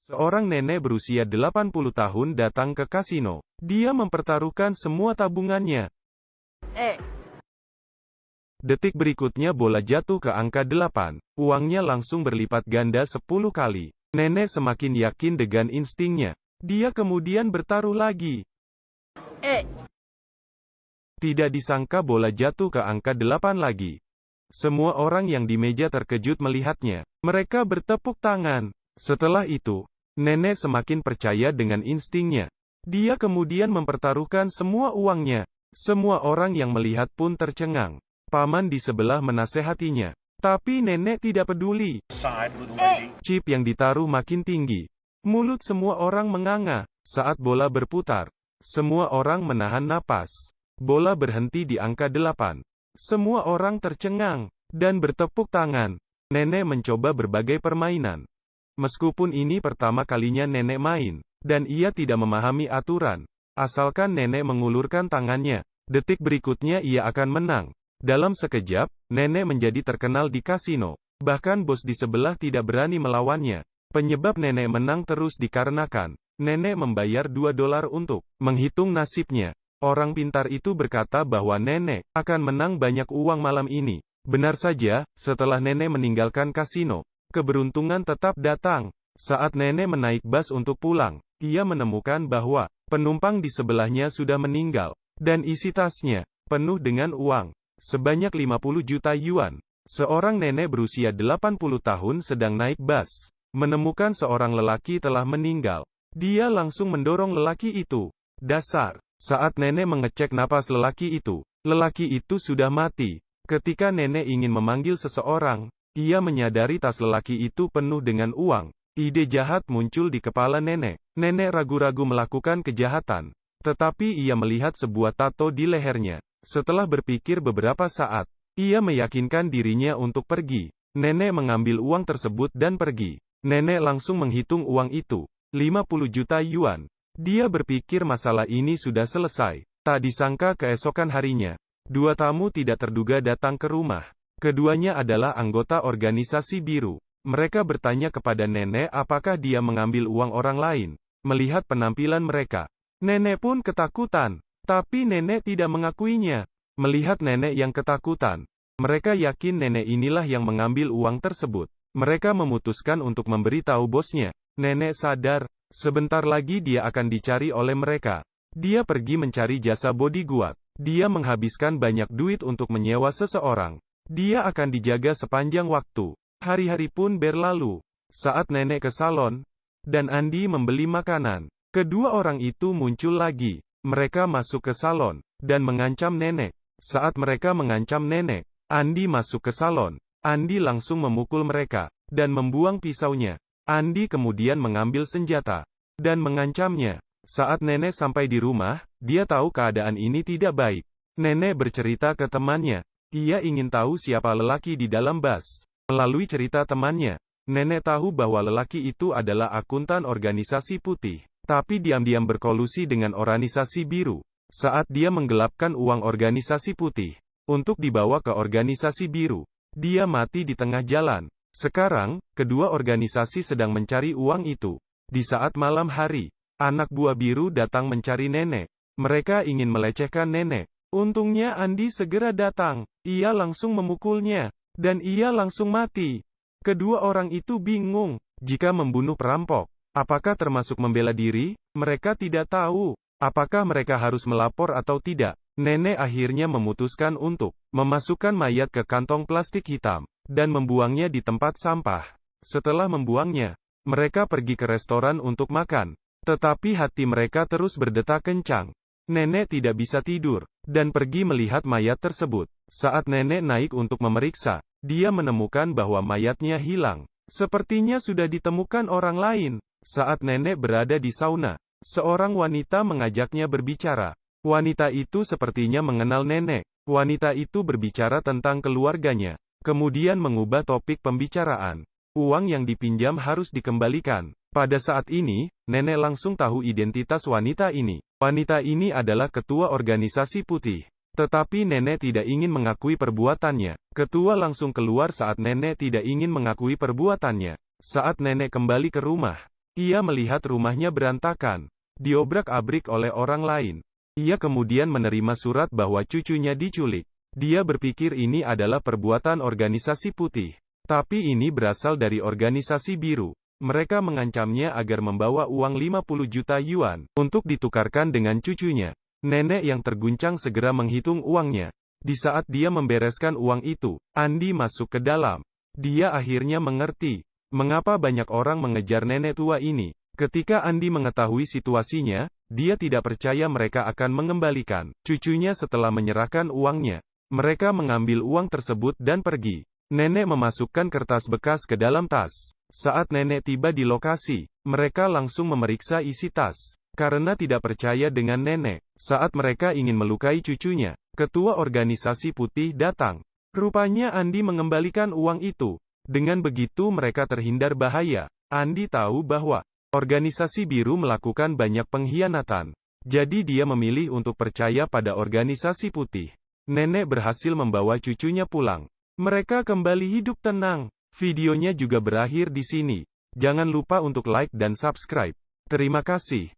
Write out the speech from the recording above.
Seorang nenek berusia 80 tahun datang ke kasino. Dia mempertaruhkan semua tabungannya. Detik berikutnya bola jatuh ke angka 8. Uangnya langsung berlipat ganda 10 kali. Nenek semakin yakin dengan instingnya. Dia kemudian bertaruh lagi. Tidak disangka bola jatuh ke angka 8 lagi. Semua orang yang di meja terkejut melihatnya. Mereka bertepuk tangan. Setelah itu, nenek semakin percaya dengan instingnya. Dia kemudian mempertaruhkan semua uangnya. Semua orang yang melihat pun tercengang. Paman di sebelah menasehatinya. Tapi nenek tidak peduli. Chip yang ditaruh makin tinggi. Mulut semua orang menganga. Saat bola berputar, semua orang menahan napas. Bola berhenti di angka 8. Semua orang tercengang dan bertepuk tangan. Nenek mencoba berbagai permainan. Meskipun ini pertama kalinya nenek main, dan ia tidak memahami aturan, asalkan nenek mengulurkan tangannya, detik berikutnya ia akan menang. Dalam sekejap, nenek menjadi terkenal di kasino. Bahkan bos di sebelah tidak berani melawannya. Penyebab nenek menang terus dikarenakan, nenek membayar $2 untuk menghitung nasibnya. Orang pintar itu berkata bahwa nenek akan menang banyak uang malam ini. Benar saja, setelah nenek meninggalkan kasino, keberuntungan tetap datang. Saat nenek menaik bus untuk pulang, ia menemukan bahwa penumpang di sebelahnya sudah meninggal, dan isi tasnya penuh dengan uang sebanyak 50 juta yuan. Seorang nenek berusia 80 tahun sedang naik bus, menemukan seorang lelaki telah meninggal. Dia langsung mendorong lelaki itu. Dasar. Saat nenek mengecek napas lelaki itu sudah mati. Ketika nenek ingin memanggil seseorang, ia menyadari tas lelaki itu penuh dengan uang. Ide jahat muncul di kepala nenek. Nenek ragu-ragu melakukan kejahatan, tetapi ia melihat sebuah tato di lehernya. Setelah berpikir beberapa saat, ia meyakinkan dirinya untuk pergi. Nenek mengambil uang tersebut dan pergi. Nenek langsung menghitung uang itu, 50 juta yuan. Dia berpikir masalah ini sudah selesai. Tak disangka keesokan harinya, dua tamu tidak terduga datang ke rumah. Keduanya adalah anggota organisasi biru. Mereka bertanya kepada nenek apakah dia mengambil uang orang lain. Melihat penampilan mereka, nenek pun ketakutan. Tapi nenek tidak mengakuinya. Melihat nenek yang ketakutan, mereka yakin nenek inilah yang mengambil uang tersebut. Mereka memutuskan untuk memberitahu bosnya. Nenek sadar, sebentar lagi dia akan dicari oleh mereka. Dia pergi mencari jasa bodyguard. Dia menghabiskan banyak duit untuk menyewa seseorang. Dia akan dijaga sepanjang waktu. Hari-hari pun berlalu. Saat nenek ke salon, dan Andi membeli makanan, kedua orang itu muncul lagi. Mereka masuk ke salon, dan mengancam nenek. Saat mereka mengancam nenek, Andi masuk ke salon. Andi langsung memukul mereka, dan membuang pisaunya. Andi kemudian mengambil senjata, dan mengancamnya. Saat nenek sampai di rumah, dia tahu keadaan ini tidak baik. Nenek bercerita ke temannya. Ia ingin tahu siapa lelaki di dalam bus. Melalui cerita temannya, nenek tahu bahwa lelaki itu adalah akuntan organisasi putih, tapi diam-diam berkolusi dengan organisasi biru. Saat dia menggelapkan uang organisasi putih, untuk dibawa ke organisasi biru, dia mati di tengah jalan. Sekarang, kedua organisasi sedang mencari uang itu. Di saat malam hari, anak buah biru datang mencari nenek. Mereka ingin melecehkan nenek. Untungnya Andi segera datang. Ia langsung memukulnya, dan ia langsung mati. Kedua orang itu bingung. Jika membunuh perampok, apakah termasuk membela diri? Mereka tidak tahu. Apakah mereka harus melapor atau tidak? Nenek akhirnya memutuskan untuk memasukkan mayat ke kantong plastik hitam, dan membuangnya di tempat sampah. Setelah membuangnya, mereka pergi ke restoran untuk makan. Tetapi hati mereka terus berdetak kencang. Nenek tidak bisa tidur, dan pergi melihat mayat tersebut. Saat nenek naik untuk memeriksa, dia menemukan bahwa mayatnya hilang. Sepertinya sudah ditemukan orang lain. Saat nenek berada di sauna, seorang wanita mengajaknya berbicara. Wanita itu sepertinya mengenal nenek. Wanita itu berbicara tentang keluarganya, kemudian mengubah topik pembicaraan. Uang yang dipinjam harus dikembalikan. Pada saat ini, nenek langsung tahu identitas wanita ini. Wanita ini adalah ketua organisasi putih. Tetapi nenek tidak ingin mengakui perbuatannya. Ketua langsung keluar saat nenek tidak ingin mengakui perbuatannya. Saat nenek kembali ke rumah, Ia melihat rumahnya berantakan, diobrak-abrik oleh orang lain. Ia kemudian menerima surat bahwa cucunya diculik. Dia berpikir ini adalah perbuatan organisasi putih. Tapi ini berasal dari organisasi biru. Mereka mengancamnya agar membawa uang 50 juta yuan untuk ditukarkan dengan cucunya. Nenek yang terguncang segera menghitung uangnya. Di saat dia membereskan uang itu, Andi masuk ke dalam. Dia akhirnya mengerti mengapa banyak orang mengejar nenek tua ini. Ketika Andi mengetahui situasinya, dia tidak percaya mereka akan mengembalikan cucunya setelah menyerahkan uangnya. Mereka mengambil uang tersebut dan pergi. Nenek memasukkan kertas bekas ke dalam tas. Saat nenek tiba di lokasi, mereka langsung memeriksa isi tas. Karena tidak percaya dengan nenek, saat mereka ingin melukai cucunya, ketua organisasi putih datang. Rupanya Andi mengembalikan uang itu. Dengan begitu mereka terhindar bahaya. Andi tahu bahwa organisasi biru melakukan banyak pengkhianatan. Jadi dia memilih untuk percaya pada organisasi putih. Nenek berhasil membawa cucunya pulang. Mereka kembali hidup tenang. Videonya juga berakhir di sini. Jangan lupa untuk like dan subscribe. Terima kasih.